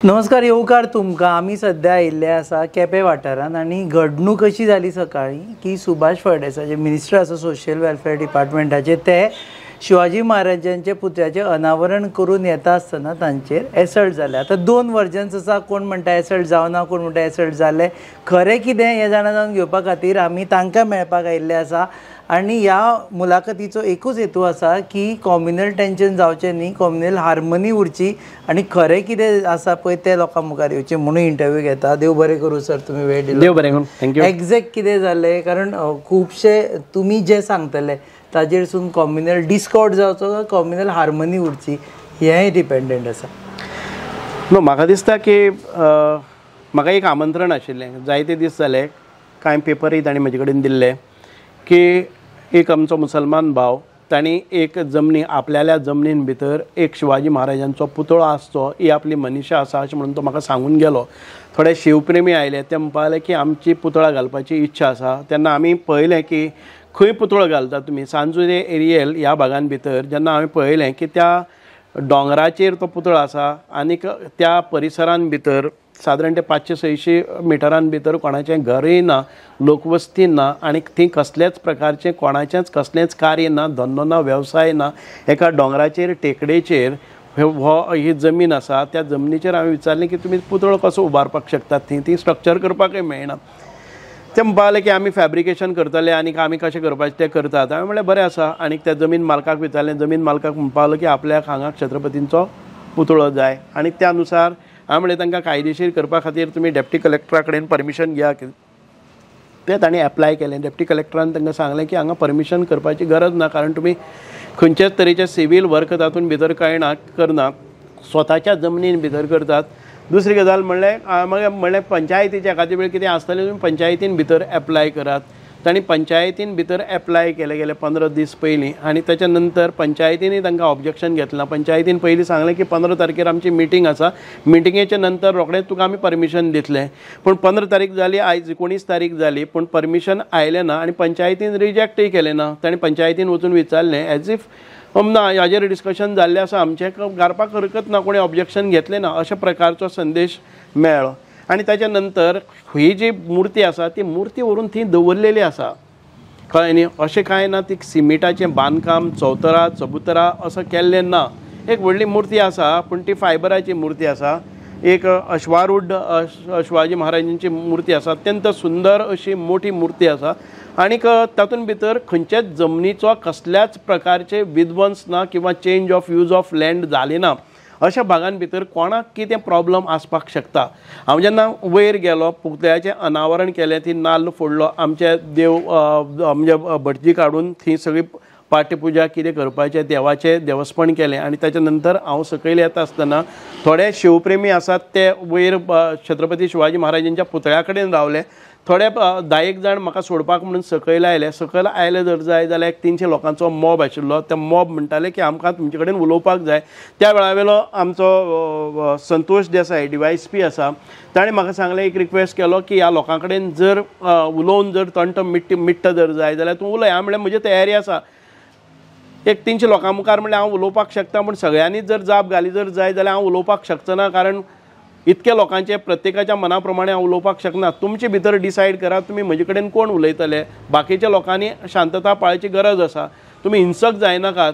नमस्कार येवकार तुमकां. आमी सद्या आयिल्ले आसा केपें वाठारांत आनी घडणूक अशी जाली सकाळीं की सुभाष फळदेसाय जे मिनिस्टर आसा सोशियल वेलफेअर डिपार्टमेंटाचे ते शिवाजी महाराजांचे पुतळ्याचें अनावरण करून येता आसतना तांचेर एसल्ट जाले. आतां दोन वर्जन्स आसा, कोण म्हणटा एसल्ट जावना, कोण म्हणटा एसल्ट जाले. खरें कितें हें जाणा जावन घेवपा खातीर आमी तांकां मेळपाक आयिल्ले आसा आनी ह्या मुलाखतीचो एकूच हेतू आसा की कॉम्युनल टेन्शन जावचें न्ही, कॉम्युनल हार्मनी उरची आनी खरें कितें आसा पळय तें लोकां मुखार येवचें म्हणून इंटरव्यू घेता. देव बरें करूं सर, तुमी वेळ दिलो. देव बरें करूं. थँक्यू. एक्झॅक्ट कितें जालें, कारण खुबशे तुमी जे सांगतले ताजेरसून कॉम्युनल डिस्कॉर्ड जावचो काय कॉम्युनल हार्मनी उरची हेंय डिपेंडंट आसा. नो, म्हाका दिसता की म्हाका एक आमंत्रण आशिल्लें, जायते दीस जाले, कांय पेपरूय ताणें म्हजे कडेन दिल्ले की एक आमचो मुसलमान भाव तांणी एक जमनी आपल्याल्या जमनीन भितर एक शिवाजी महाराजांचो पुतळो आसचो ही आपली मनीशा आसा अशें म्हणून तो म्हाका सांगून गेलो. थोडे शिवप्रेमी आयले, ते म्हणपाक की आमची पुतळा घालपाची इच्छा आसा. तेन्ना आमी पळयलें की खंय पुतळो घालता तुमी. सांजुरे एरियल ह्या भागान भितर जेन्ना हांवें पळयलें की त्या दोंगराचेर तो पुतळो आसा आनीक त्या परिसरान भितर सादारण ते 500-600 मिटरान भितर कोणाचें घरय ना, लोकवस्ती ना आनी थंय कसलेच प्रकारचें कोणाचेंच कसलेंच कार्य ना, धंदो ना, वेवसाय ना. एका दोंगराचेर टेकडेचेर ही जमीन आसा. त्या जमनीचेर हांवें विचारलें की तुमी पुतळो कसो उबारपाक शकतात, थंय ती स्ट्रक्चर करपाकय मेळना. ते म्हणपाक की आमी फॅब्रिकेशन करतले आनीक आमी कशें करपाचें तें करतात. हांवें म्हणलें बरें आसा. आनीक त्या जमीन मालकाक विचारलें. जमीन मालकाक म्हणपाक की आपल्याक हांगा छत्रपतींचो पुतळो जाय आनी त्या अनुसार हांवें म्हणलें तांकां कायदेशीर करपा खातीर तुमी डेप्टी कलेक्टरा कडेन परमिशन घेया. तें तांणी एप्लाय केलें. डेप्टी कलेक्टरान तांकां सांगलें की हांगा परमिशन करपाची गरज ना, कारण तुमी खंयचेच तरेचे सिवील वर्क तातूंत भितर करनात, स्वताच्या जमनीन भितर करतात. दुसरी गजाल म्हणलें पंचायतीच्या एखाद्या वेळ कितें आसतलें तुमी पंचायतीन भितर एप्लाय करात. तांणी पंचायतीन भितर एप्लाय केले 15 दीस पयलीं आनी ताच्या नंतर पंचायतीनय तांकां ऑब्जेक्शन घेतलां. पंचायतीन पयलीं सांगलें की 15 तारखेर आमची मिटींग आसा, मिटिंगेच्या नंतर रोखडेंच तुका आमी परमिशन दितलें. पूण 15 तारीख जाली, आयज 19 तारीख जाली, पूण परमिशन आयलें ना आनी पंचायतीन रिजेक्टय केलें ना. तांणी पंचायतीन वचून विचारलें एज इफ ना हाजेर डिस्कशन जाल्लें आसा, आमचें घालपाक हरकत ना, कोणें ऑब्जेक्शन घेतलें ना, अशा प्रकारचो संदेश मेळ्ळो. आनी ताच्या नंतर ही जी मुर्ती आसा ती मुर्ती व्हरून थंय दवरलेली आसा. कळ्ळें न्ही, अशें कांय ना ती सिमिटाचें बांदकाम चौतरा चबुतरा असं केल्लें ना. एक व्हडली मुर्ती आसा पूण ती फायबराची मुर्ती आसा. एक अश्वारूढ शिवाजी महाराजांची मुर्ती आसा, अत्यंत सुंदर अशी मोठी मुर्ती आसा. आनीक तातूंत भितर खंयचेच जमनीचो कसल्याच प्रकारचे विध्वंस ना किंवा change of use of land जाली ना. अशा भागान भितर कोणाक कितें प्रॉब्लम आसपाक शकता. हांव जेन्ना वयर गेलो, पुतळ्याचें अनावरण केलें, ती नाल्ल फोडलो, आमचे देव म्हणजे भटजी काडून थंय सगळी पाठ्यपुजा कितें करपाचें देवाचें देवस्पण केलें. आनी ताच्या नंतर हांव सकयल येता आसतना थोडे शिवप्रेमी आसात ते वयर छत्रपती शिवाजी महाराजांच्या पुतळ्या कडेन रावले. थोडे 10-1 जाण म्हाका सोडपाक म्हणून सकयल आयले. सकयल आयले जर जाय जाल्यार 300 लोकांचो मॉब आशिल्लो. ते मॉब म्हणटाले की आमकां तुमचे कडेन उलोवपाक जाय. त्या वेळा वेलो आमचो संतोष देसाय DYSP आसा, ताणें म्हाका सांगलें, एक रिक्वेस्ट केलो की ह्या लोकां कडेन जर उलोवन जर तंट मिट्ट जर जाय जाल्यार तूं उलय. हांवें म्हणलें म्हजी तयारी आसा. एक 300 लोकां मुखार म्हणलें हांव उलोवपाक शकता, पूण सगळ्यांनीच जर जाप घाली जर जाय जाल्यार हांव उलोवपाक शकचो ना, कारण इतके लोकांचे प्रत्येकाच्या मना प्रमाणे हांव उलोवपाक शकना. तुमचे भितर डिसायड करा तुमी म्हजे कडेन कोण उलयतले. बाकीच्या लोकांनी शांतता पाळची गरज आसा, तुमी हिंसक जायनाकात.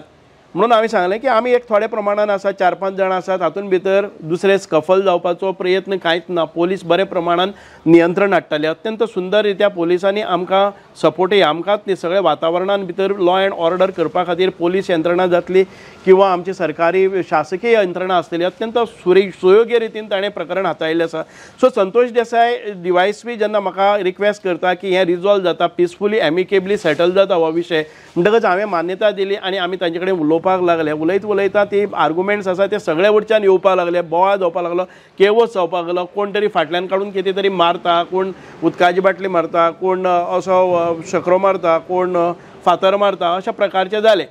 म्हणून हांवें सांगलें की आमी एक थोड्या प्रमाणान आसा, 4-5 जाणां आसात. तातूंत भितर दुसरे स्कफल जावपाचो प्रयत्न कांयच ना. पोलीस बरे प्रमाणान नियंत्रण हाडटाले. अत्यंत सुंदर रित्या पोलिसांनी आमकां सपोर्टय, आमकांच न्ही सगळ्या वातावरणान भितर लॉ अँड ऑर्डर करपा खातीर पोलीस यंत्रणा जातली किंवा आमची सरकारी शासकीय यंत्रणा आसतली. अत्यंत सुयोग्य रितीन ताणें प्रकरण हाताळिल्लें आसा. सो संतोष देसाय DYSP जेन्ना म्हाका रिक्वेस्ट करता की हें रिजॉल्व जाता, पिसफुली एमिकेबली सेटल जाता हो विशय, म्हणटकच हांवें मान्यता दिली आनी आमी तांचे कडेन उलोवपाक लागले. उलयता ती आर्ग्युमेंट्स आसा ते सगळे वटच्यान येवपाक लागले. बोवाळ जावपाक लागलो, केवस जावपाक लागलो. कोण तरी फाटल्यान काडून कितें तरी मारता, कोण उदकाची बाटली मारता, कोण असो शकरो मारता, कोण फातर मारता, अशा प्रकारचें जालें.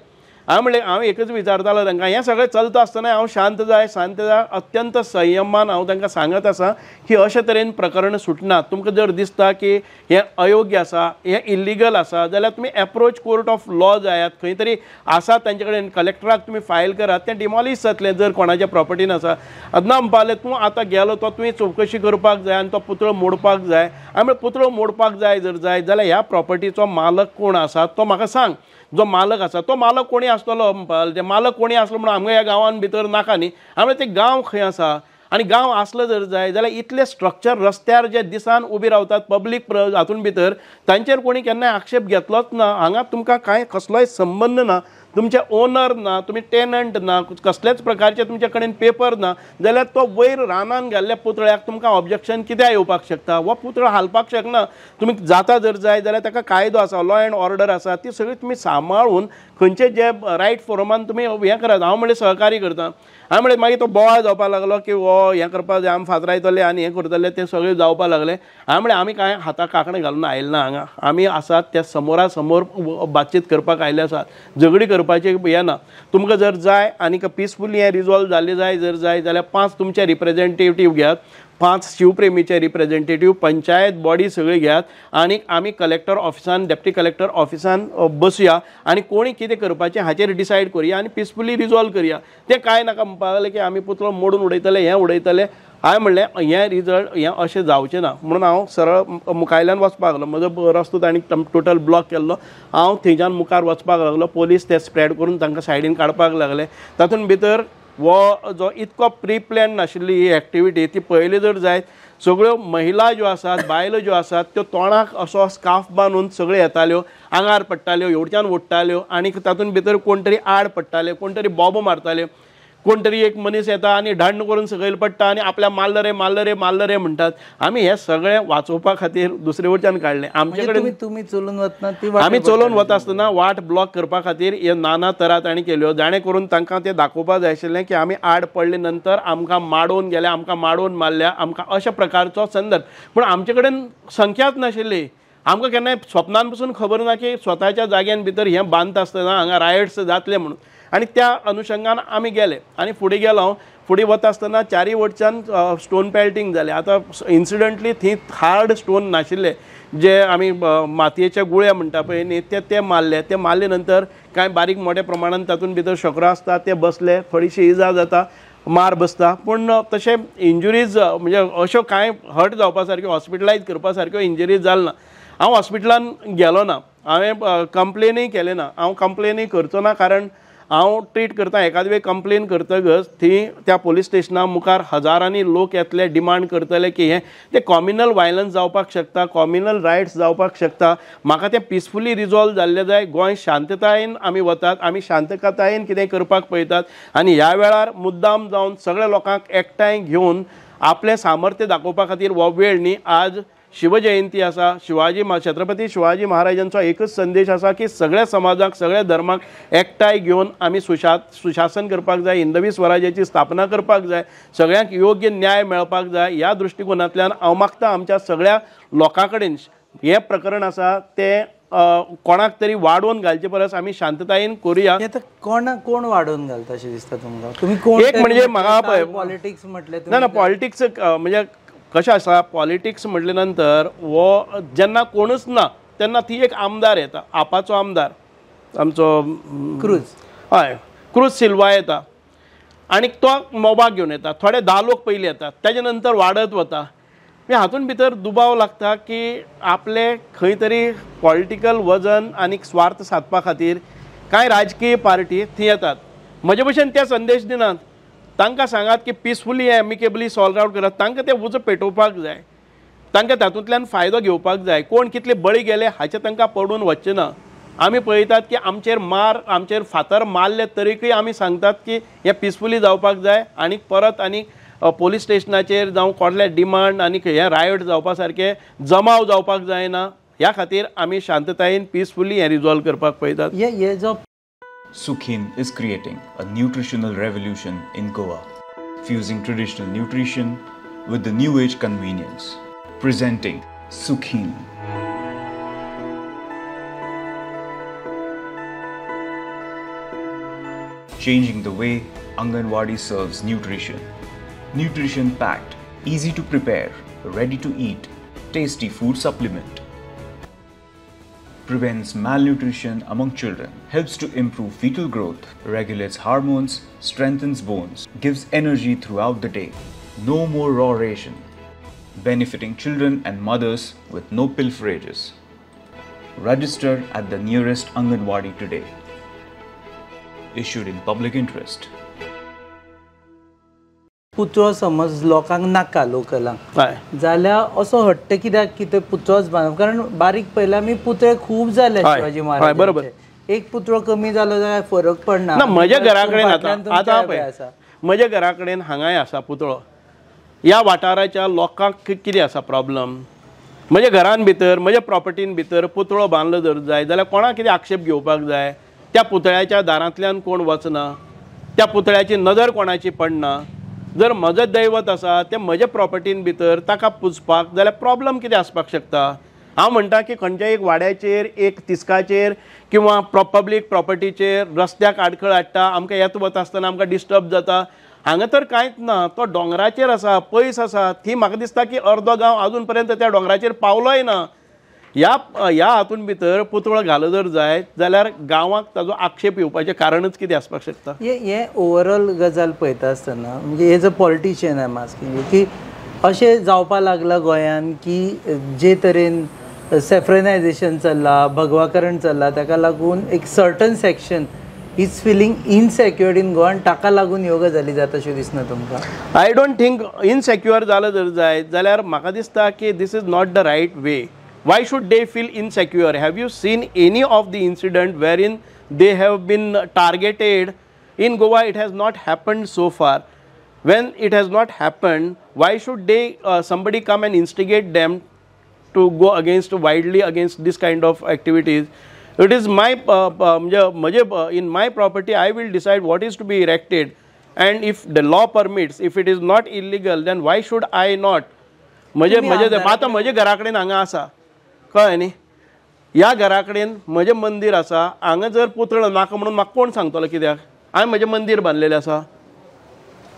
हांव एकच विचारतालो तांकां, हें सगळें चलता आसतना हांव शांत जाय अत्यंत संयमान हांव तांकां सांगत आसा की अशे तरेन प्रकरण सुटनात. तुमकां जर दिसता की हें अयोग्य आसा, हें इल्लिगल आसा, जाल्यार तुमी एप्रोच कोर्ट ऑफ लॉ जायात. खंय तरी आसा तांचे कडेन कलेक्टराक तुमी फायल करात, तें डिमॉलिश जातलें जर कोणाच्या प्रॉपर्टीन आसा. ना म्हणपालें तूं आतां गेलो तो तुवें चवकशी करपाक जाय आनी तो पुतळो मोडपाक जाय. हांवें पुतळो मोडपाक जाय जाल्यार ह्या प्रॉपर्टीचो मालक कोण आसा तो म्हाका सांग. जो मालक आसा तो मालक कोणी आसतलो म्हणपाक, ते मालक कोणी आसलो म्हणून आमच्या ह्या गांवांत भितर नाका न्ही. हांवें ते गांव खंय आसा आनी गांव आसलो जर जाय जाल्यार इतले स्ट्रक्चर रस्त्यार जे दिसान उबी रावतात पब्लीक हातून भितर, तांचेर कोणी केन्नाय आक्षेप घेतलोच ना. हांगा तुमकां कांय कसलोय संबंद ना, तुमचे ओनर ना, तुमी टेनंट ना, कसलेच प्रकारचे तुमचे कडेन पेपर ना, जाल्यार तो वयर रानान घाल्ल्या पुतळ्याक तुमकां ऑब्जेक्शन कित्याक येवपाक शकता? हो पुतळो हालपाक शकना. तुमी जाता जर जाय जाल्यार ताका कायदो आसा, लॉ अँड ऑर्डर आसा, ती सगळी तुमी सांबाळून खंयचे जे रायट फोरमान तुमी हें करात. हांव म्हणलें सहकार्य करता. हांवें म्हणलें मागीर तो बोवाळ जावपाक लागलो की हो हें करपाक जाय, आमी फातरायतले आनी हें करतले, तें सगळें जावपाक लागलें. हांवें म्हणलें आमी कांय हाताक कांकणां घालून आयले ना हांगा. आमी आसात त्या समोरा समोर बातचीत करपाक आयले आसात. झगडी करपाचें हें ना. तुमकां जर जाय आनीक पिसफुली हें रिजॉल्व जालें जाल्यार 5 तुमचे रिप्रेझेंटेटीव घेयात, 5 शिवप्रेमीचे रिप्रेझेंटेटीव, पंचायत बॉडी सगळी घेयात आनी आमी कलेक्टर ऑफिसान, डेप्टी कलेक्टर ऑफिसान बसुया आनी कोणी कितें करपाचें हाचेर डिसायड करुया आनी पिसफुली रिजॉल्व करुया. तें कांय नाका म्हणपाक लागलें की आमी पुतळो मोडून उडयतले, हें उडयतले. हांवें म्हणलें हें अशें जावचें ना म्हणून हांव सरळ मुखायल्यान वचपाक लागलो. म्हजो रस्तो तांणी टोटल ब्लॉक केल्लो. हांव थंयच्यान मुखार वचपाक लागलो. पोलीस ते स्प्रेड करून तांकां सायडीन काडपाक लागले. तातूंत भितर वो जो इतको प्री प्लॅन नाशिल्ली ही एक्टिविटी, ती पळयली जर जायत सगळ्यो महिला ज्यो आसात, बायलो ज्यो आसात, त्यो तोंडाक असो स्कार्फ बांदून सगळ्यो येताल्यो, आंगार पडटाल्यो, हेवटच्यान ओडटाल्यो आनी तातूंत भितर कोण तरी आड पडटाले, कोण तरी बोबो मारताले, कोण तरी एक मनीस येता आनी ढांड करून सकयल पडटा आनी आपल्या मारलं रे म्हणटात. आमी हें सगळें वाचोवपा खातीर दुसरे वटच्यान काडलें. आमचे कडेन तुमी चलून वतना आमी चलोवन वता आसतना वाट ब्लॉक करपा खातीर हे नाना तरा तांणी केल्यो, जाणे करून तांकां तें दाखोवपाक जाय आशिल्लें की आमी आड पडले नंतर आमकां माडोवन गेले, आमकां माडोवन मारल्या, आमकां अशा प्रकारचो संदर्भ. पूण आमचे कडेन संख्याच नाशिल्ली. आमकां केन्नाय स्वप्नान पसून खबर ना की स्वताच्या जाग्यान भितर हें बांदता आसतना हांगा रायट्स जातले म्हणून. आनी त्या अनुशंगान आमी गेले आनी फुडें गेलो. फुडें वता आसतना चारी वटच्यान स्टोन पेल्टिंग जालें. आतां इन्सिडंटली थंय हार्ड स्टोन नाशिल्ले, जे आमी मातयेचे गुळे म्हणटा पळय न्ही, ते मारले नंतर कांय बारीक मोठ्या प्रमाणान तातूंत भितर शक्र आसता ते बसले, थोडीशी इजा जाता, मार बसता. पूण तशें इंजुरीज म्हणजे अश्यो कांय हर्ट जावपा सारक्यो, हॉस्पिटलायज करपा सारक्यो इंजुरीज जाल ना. हांव हॉस्पिटलान गेलो ना, हांवें कंप्लेनूय केलें ना. हांव कंप्लेनूय करचो ना, कारण हांव ट्रीट करता. एखाद वेळ कंप्लेन करतकच थंय त्या पोलीस स्टेशना मुखार हजारांनी लोक येतले, डिमांड करतले की हें तें कॉम्युनल वायलन्स जावपाक शकता, कॉम्युनल रायट्स जावपाक शकता. म्हाका तें पिसफुली रिजॉल्व जाल्लें जाय. गोंय शांततायेन आमी वतात, आमी शांततायेन कितें करपाक पळयतात आनी ह्या वेळार मुद्दाम जावन सगळ्या लोकांक एकठांय घेवन आपलें सामर्थ्य दाखोवपा खातीर हो वेळ न्ही. आज शिवजयंती आसा, छत्रपती शिवाजी महाराजांचो एकच संदेश आसा की सगळ्या समाजाक, सगळ्या धर्माक एकठांय घेवन आमी सुशासन करपाक जाय, हिंदवी स्वराज्याची स्थापना करपाक जाय, सगळ्यांक योग्य न्याय मेळपाक जाय. ह्या दृश्टिकोनांतल्यान हांव मागता आमच्या सगळ्या लोकां कडेन हें प्रकरण आसा तें कोणाक तरी वाडोवन घालचे परस आमी शांततायेन करुया. कोण वाडोवन घालता अशें दिसता तुमकां? तुमी कोण? एक म्हणजे म्हाका पॉलिटिक्स म्हटलें ना, पॉलिटिक्स म्हणजे कशें आसा, पॉलिटिक्स म्हटले नंतर वो जेन्ना कोणूच ना तेन्ना ती एक आमदार येता, आपाचो आमदार आमचो क्रूज सिल्वा येता आनी तो मोबाक घेवन येता. थोडे 10 लोक पयलीं येतात, तेजे नंतर वाडत वता. हातूंत भितर दुबाव लागता की आपले खंय तरी पॉलिटिकल वजन आनी स्वार्थ सादपा खातीर कांय राजकीय पार्टी थंय येतात. म्हजे भशेन ते संदेश दिनात. तांकां सांगात की पिसफुली एमिकेबली सॉल्व आउट करात. तांकां तें उजो पेटोवपाक जाय, तांकां तातूंतल्यान फायदो घेवपाक जाय. कोण कितले बळी गेले हाचें तांकां पडून वचचें ना. आमी पळयतात की आमचेर फातर मारले तरीकय आमी सांगतात की हें पिसफुली जावपाक जाय आनी परत आनी पोलीस स्टेशनाचेर जावं कोणले डिमांड आनी हे रायट जावपा सारके जमाव जावपाक जायना. ह्या खातीर आमी शांततायेन पिसफुली हें रिजॉल्व करपाक पळयतात. Sukhin is creating a nutritional revolution in Goa, fusing traditional nutrition with the new age convenience. Presenting Sukhin. changing the way Anganwadi serves nutrition. Nutrition packed, easy to prepare, ready to eat, tasty food supplement. Prevents malnutrition among children, helps to improve fetal growth, regulates hormones, strengthens bones, gives energy throughout the day. No more raw ration. Benefiting children and mothers with no pilferages. Register at the nearest Anganwadi today. Issued in public interest. पुतळो समज लोकांक नाका लोकलांक हय जाल्यार असो हट्ट कित्याक की ते पुतळोच बांदप कारण बारीक पयला आमी पुतळे खूब जाले हय, शिवाजी हय, महाराज बरोबर. एक पुतळो कमी जालो जाल्यार फरक पडना ना म्हज्या घरा कडेन फाटल्यान तुमच्या आतां पळय पळय आसा. म्हज्या घरा कडेन हांगाय आसा पुतळो. ह्या वाठाराच्या लोकांक कितें आसा प्रॉब्लम? म्हज्या घरान भितर म्हज्या प्रॉपर्टीन भितर पुतळो बांदलो जर जाय जाल्यार कोणाक कितें आक्षेप घेवपाक जाय? त्या पुतळ्याच्या दारांतल्यान कोण वचना, त्या पुतळ्याची नदर कोणाची पडना. जर म्हजें दैवत आसा तें म्हज्या प्रॉपर्टीन भितर ताका पुजपाक जाल्यार प्रॉब्लम कितें आसपाक शकता? हांव म्हणटा की खंयच्याय एक वाड्याचेर एक तिस्काचेर किंवा पब्लीक प्रॉपर्टीचेर रस्त्याक आडखळ हाडटा, आमकां येत वता आसतना आमकां डिस्टर्ब जाता. हांगा तर कांयच ना, तो दोंगराचेर आसा, पयस आसा. ती म्हाका दिसता की अर्दो गांव अजून पर्यंत त्या दोंगराचेर पावलोय ना. ह्या हातून भितर पुतळो घालो जर जायत जाल्यार गांवाक ताजो आक्षेप येवपाचें कारणच कितें आसपाक शकता? हे ओवरऑल गजाल पळयता आसतना म्हणजे as a politician I am asking you की अशें जावपा लागला गोंयान की जे तरेन सेफ्रनायझेशन चल्ला, भगवाकरण चल्ला, ताका लागून एक certain section is feeling insecured in Goa आनी ताका लागून ह्यो गजाली जाता अशें दिसना तुमकां? आय डोंट थिंक इनसेक्युअर जालो जर जायत जाल्यार म्हाका दिसता की this is not the right way. Why should they feel insecure? Have you seen any of the incident wherein they have been targeted? In Goa, it has not happened so far. When it has not happened, why should they somebody come and instigate them to go widely against this kind of activities? It is my in my property, I will decide what is to be erected, and if the law permits, if it is not illegal, then why should I not? आता म्हजे घरा कडेन हांगा आसा कळ्ळें न्ही, ह्या घरा कडेन म्हजें मंदीर आसा. हांगा जर पुतळो नाका म्हणून म्हाका कोण सांगतलो कित्याक? हांवें म्हजें मंदीर बांदलेलें आसा.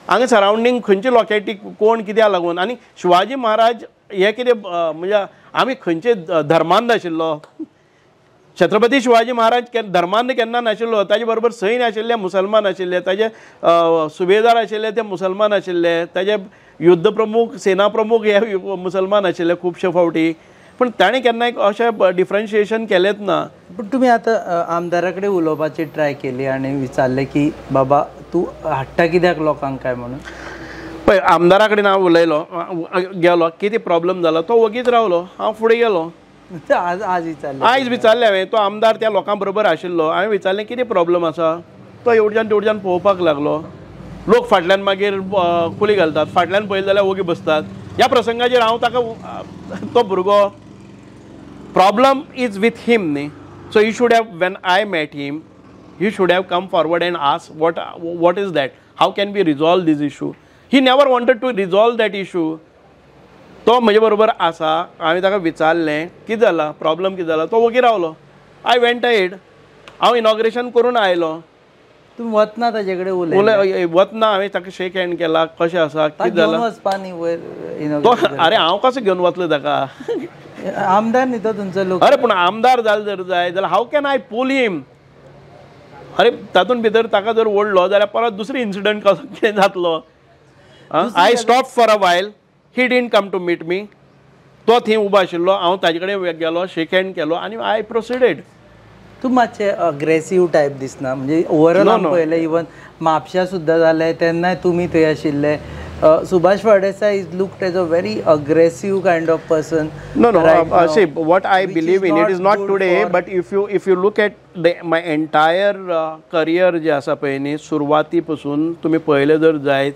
हांगा सरावंडींग खंयची लोकेलिटी कोण कित्याक लागून? आनी शिवाजी महाराज हे कितें म्हणजे आमी खंयचे धर्मांध आशिल्लो? छत्रपती शिवाजी महाराज धर्मांध केन्ना नाशिल्लो. ताजे बरोबर सैन्य आशिल्ले मुसलमान आशिल्ले, ताजे सुबेदार आशिल्ले ते मुसलमान आशिल्ले, ताजे युद्ध प्रमुख सेना प्रमुख हे मुसलमान आशिल्ले खुबशे फावटी. पण ताणें केन्ना अशें डिफरन्शिएशन केलेंच ना. पण तुमी आतां आमदारा कडेन उलोवपाची ट्राय केली आनी विचारलें की बाबा तूं हाडटा कित्याक लोकांक काय म्हणून? पळय आमदारा कडेन हांव उलयलो, गेलो, कितें प्रॉब्लम जालो तो वगीच रावलो. हांव फुडें गेलो. आयज विचारलें हांवें, तो आमदार त्या लोकां बरोबर आशिल्लो. हांवें विचारलें कितें प्रॉब्लम आसा? तो एवढच्यान तेवढच्यान पळोवपाक लागलो. लोक फाटल्यान मागीर कुली घालतात, फाटल्यान पळयलें जाल्यार ओगी बसतात. ह्या प्रसंगाचेर हांव ताका तो भुरगो प्रॉब्लम इज विथ हिम न्ही. So he should have when I met him he should have come forward and ask what is that, how can be resolve this issue. He never wanted to resolve that issue. तो म्हजे बरोबर आसा. हांवें ताका विचारलें कितें जाला, problem कितें जाला. तो वगी रावलो. I went ahead. हांव इनॉग्रेशन करून आयलो. तुमी वतना ताजे कडेन उलय वतना हांवें ताका शेक हँड केला, कशें आसा, कितें जालां. तो अरे हांव कसो घेवन वतलो ताका? आमदार न्ही तो तुमचो लोक. अरे पूण आमदार जालो जर जाय जाल्यार हाऊ कॅन आय पूल हिम? अरे तातूंत भितर ताका जर ओडलो जाल्यार परत दुसरी इन्सिडंट कसो कितें जातलो? I stop for a while. He didn't come to meet me. तो थंय उबो आशिल्लो. हांव ताजे कडेन गेलो, शेक हँड केलो आनी आय प्रोसिडेड. तूं मातशें अग्रेसीव टायप दिसना म्हणजे ओवरऑल पळयलें इवन म्हापशा सुद्दां जालें तेन्नाय तुमी थंय आशिल्ले. Subhash Fardesa is looked as a very aggressive kind of person. No. Right see, what I believe in, it is not good today, but if you look at my entire career जे आसा पळय न्ही, सुरवाती पासून तुम्ही पळयलें जर जायत,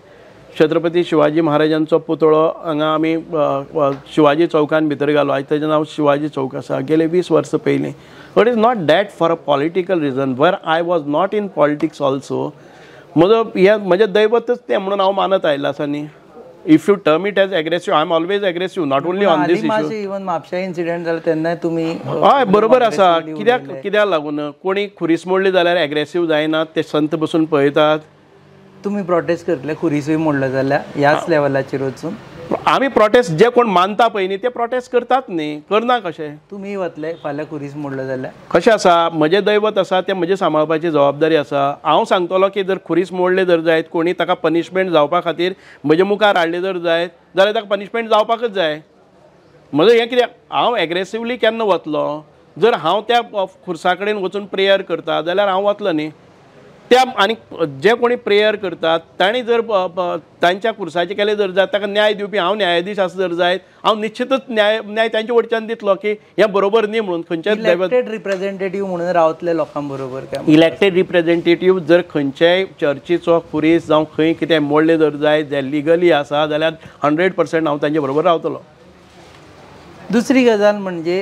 छत्रपती शिवाजी महाराजांचो पुतळो हांगा आमी शिवाजी चौकान भितर घालो. आयज ताचें नांव शिवाजी चौक आसा. गेले 20 वर्सां पयलीं. But is not that for a political reason where I was not in politics also. म्हजें दैवतच तें म्हणून हांव मानत आयला आसा न्ही. If you term it as aggressive, I am always aggressive, not only on these issue. Even म्हापशा इन्सिडेंट जालो तेन्ना तुम्ही हय बरोबर आसा. कित्याक लागून कोणी खुरीस मोडली जाल्यार एग्रेसिव्ह जायना, ते संत बसून पळयतात. तुम्ही प्रोटेस्ट करतले खुरीसूय मोडलो जाल्यार ह्याच लेवलाचेर वचून? आमी प्रोटेस्ट जे कोण मानता पळय न्ही ते प्रोटेस्ट करतात न्ही, करना कशें? तुम्ही वतले फाल्यां खुरीस मोडलो जाल्यार? कशें आसा, म्हजें दैवत आसा तें म्हजें सांबाळपाची जबाबदारी आसा. हांव सांगतलो की जर खुरीस मोडले जर जायत, कोणी ताका पनिशमेंट जावपा खातीर म्हजे मुखार हाडले जर जायत जाल्यार ताका पनिशमेंट जावपाकच जाय. म्हजो हें कित्याक हांव एग्रेसिवली केन्ना वतलो? जर हांव त्या खुर्सा कडेन वचून प्रेयर करता जाल्यार हांव वतलो न्ही. त्या आनी जे कोणी प्रेयर करतात तांणी जर तांच्या खुर्साचे केले जर जायत, ताका न्याय दिवपी हांव न्यायाधीश आसा जर जायत, हांव निश्चितच न्याय तांचे वटच्यान दितलो की हें बरोबर न्ही म्हणून. खंयचेच इलेक्टेड रिप्रेझेंटेटिव्ह म्हणून रावतले लोकां बरोबर काय? इलेक्टेड रिप्रेझेंटेटिव्ह जर खंयच्याय चर्चीचो खुरीस जावं खंय कितें मोडले जर जायत जे लिगली आसा जाल्यार 100% हांव तांचे बरोबर रावतलो. दुसरी गजाल म्हणजे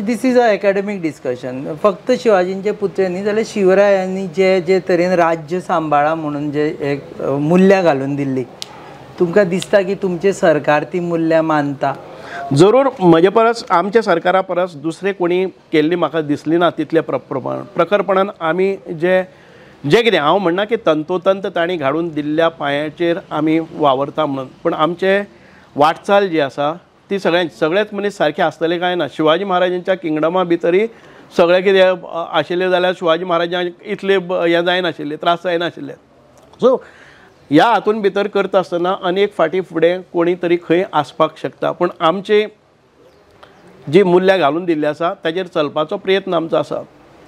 this is a academic discussion. फक्त शिवाजींचे पुतळे न्ही जाल्यार शिवरायांनी जे तरेन राज्य सांबाळा म्हणून जे एक मुल्यां घालून दिल्ली, तुमकां दिसता की तुमचे सरकार ती मुल्यां मानता? जरूर म्हजे परस आमच्या सरकारा परस दुसरे कोणी केल्ली म्हाका दिसली ना तितले प्रखरपणान. आमी जे कितें हांव म्हणना की तंतोतंत तांणी घालून दिल्ल्या पांयाचेर आमी वावरता म्हणून, पण आमचे वाटचाल जी आसा ती सगळेच मनीस सारखे आसतले काय ना. शिवाजी महाराजांच्या किंगडमा भितरय सगळे कितें आशिल्ले जाल्यार शिवाजी महाराजांक इतले हें जायनाशिल्ले, त्रास जायनाशिल्ले. सो ह्या हातून भितर करता आसतना अनेक फाटी फुडें कोणी तरी खंय आसपाक शकता, पण आमचे जी मुल्यां घालून दिल्ली आसा ताचेर चलपाचो प्रयत्न आमचो आसा.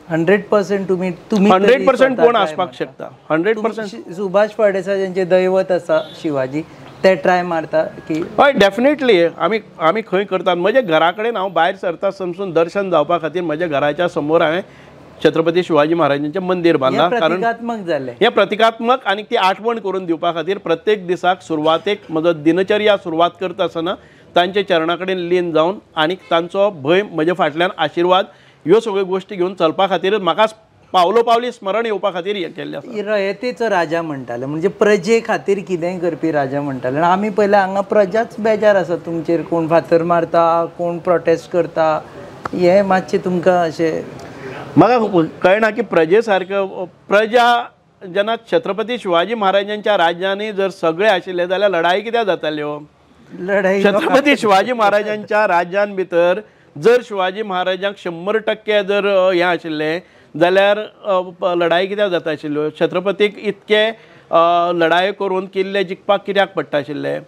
100% तुम्ही 100% कोण आसपाक शकता. 100% सुभाष फळदेसाय ज्यांचे दैवत आसा शिवाजी, ते ट्राय मारता की? हय डेफिनेटली आमी खंय करतात. म्हज्या घरा कडेन हांव भायर सरता समजून दर्शन जावपा खातीर म्हज्या घराच्या समोर हांवें छत्रपती शिवाजी महाराजांचें मंदिर बांदलां. कारण प्रतिकात्मक जालें हें प्रतिकात्मक आनी ती आठवण करून दिवपा खातीर प्रत्येक दिसाक सुरवातेक म्हजो दिनचर्या सुरवात करता आसतना तांचे चरणा कडेन लीन जावन आनी तांचो भंय म्हजे फाटल्यान आशिर्वाद ह्यो सगळ्यो गोश्टी घेवन चलपा खातीर म्हाका पावली स्मरण येवपा खातीर हें केल्लें आसा. रयतेचो राजा म्हणटाले, म्हणजे प्रजे खातीर कितेंय करपी राजा म्हणटाले. आमी पयल्या हांगा प्रजाच बेजार आसा तुमचेर, कोण फातर मारता, कोण प्रोटेस्ट करता. हें मातशें तुमकां अशें म्हाका कळना की प्रजे सारको प्रजा जेन्ना छत्रपती शिवाजी महाराजांच्या राज्यांनी जर सगळे आशिल्ले जाल्यार लढाई कित्याक जाताल्यो? लढाई छत्रपती शिवाजी महाराजांच्या राज्यां भितर जर शिवाजी महाराजांक 100% जर हें आशिल्लें जाल्यार लढाई कित्याक जाता आशिल्ल्यो? छत्रपतीक इतके लढाई करून किल्ले जिखपाक कित्याक पडटा आशिल्ले?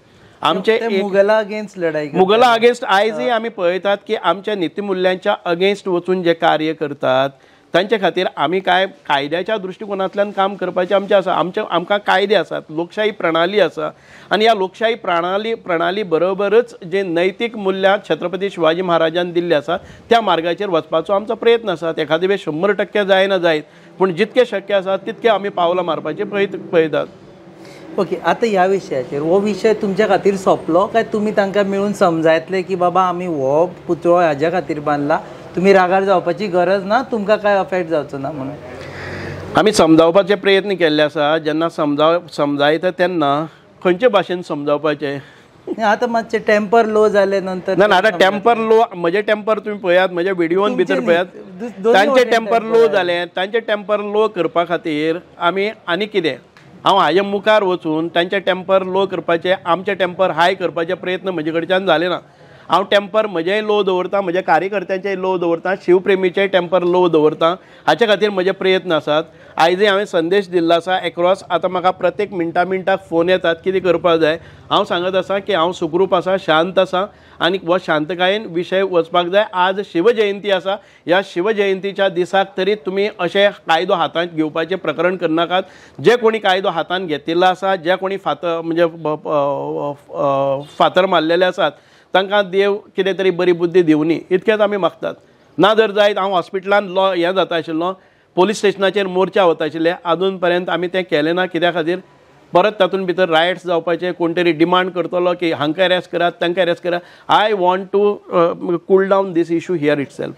आमचे मुघला अगेन्स्ट लढाई, मुघला अगेन्स्ट आयजय आमी पळयतात की आमच्या नितीमुल्यांच्या अगेन्स्ट वचून जे कार्य करतात तांचे खातीर आमी काय कायद्याच्या दृश्टिकोनांतल्यान काम करपाचें आमचें आसा. आमकां कायदे आसात, लोकशाही प्रणाली आसा, आनी ह्या लोकशाही प्रणाली बरोबरच जे नैतीक मूल्यां छत्रपती शिवाजी महाराजान दिल्ली आसा त्या मार्गाचेर वचपाचो आमचो प्रयत्न आसा. एखादे वेळ 100% जायना जायत, पूण जितके शक्य आसा तितके आमी पावलां मारपाचे पळयतात. ओके, आतां ह्या विशयाचेर हो विशय तुमच्या खातीर सोंपलो काय तुमी तांकां मेळून समजायतले की बाबा आमी हो पुतळो हाज्या खातीर बांदला, तुमी रागार जावपाची गरज ना, तुमकां काय अफेक्ट जावचो ना म्हणून? आमी समजावपाचे प्रयत्न केल्ले आसा. जेन्ना समजायता तेन्ना खंयचे भाशेन समजावपाचें? आतां मातशें टेम्पर लो जाले नंतर ना आतां टेम्पर लो, म्हजे टेम्पर तुमी पळयात, म्हज्या व्हिडिओन भितर पळयात, तांचे टेम्पर लो जाले. तांचे टेम्पर लो करपा खातीर आमी आनी कितें, हांव हाजे मुखार वचून तांचे टेम्पर लो करपाचे, आमचे टेम्पर हाय करपाचे प्रयत्न म्हजे कडच्यान जाले ना. हांव टेम्पर म्हजेय लो दवरतां, म्हज्या कार्यकर्त्यांचेय लो दवरतां, शिवप्रेमीचेय टेम्पर लो दवरतां. हाचे खातीर म्हजे प्रयत्न आसात. आयजय हांवें संदेश दिल्लो आसा एक्रॉस. आतां म्हाका प्रत्येक मिनटाक फोन येतात कितें करपाक जाय. हांव सांगत आसा की हांव सुखरूप आसा, शांत आसा, आनी हो शांतकायेन विशय वचपाक जाय. आज शिवजयंती आसा, ह्या शिवजयंतीच्या दिसाक तरी तुमी अशें कायदो हातांत घेवपाचें प्रकरण करनाकात. जे कोणी कायदो हातांत घेतिल्लो आसा, जे कोणी फातर मारलेले आसात तांकां देव कितें तरी बरी बुद्धी दिवनी, इतकेंच आमी मागतात. ना जर जायत हांव हॉस्पिटलान हें जाता आशिल्लो, पोलीस स्टेशनाचेर मोर्चा वता आशिल्ले, अजून पर्यंत आमी तें केलें ना. कित्या खातीर? परत तातूंत भितर रायट्स जावपाचे, कोण तरी डिमांड करतलो की हांकां अरेस्ट करात, तांकां अरेस्ट करात. I want to cool down this issue here itself.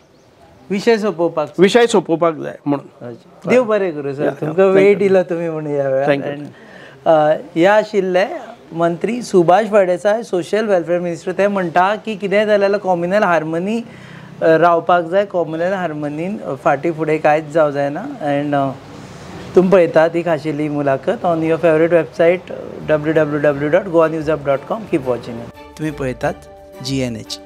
विशय सोंपोवपाक जाय म्हणून. देव बरें करूं सर, तुमकां वेळ दिलो तुमी म्हणून ह्या वेळार. ह्या आशिल्ले मंत्री Subhash Phaldesai social welfare minister ते म्हणटा की कितेंय जाल्यार कॉम्युनल हार्मनी रावपाक जाय, कॉम्युनल हार्मनीन फाटीं फुडें कांयच जावं जायना. एंड तुमी पळयतात ही खाशेली मुलाखत on your favourite website www.goaNewsUp.com. Keep watching. तुमी पळयतात GNH.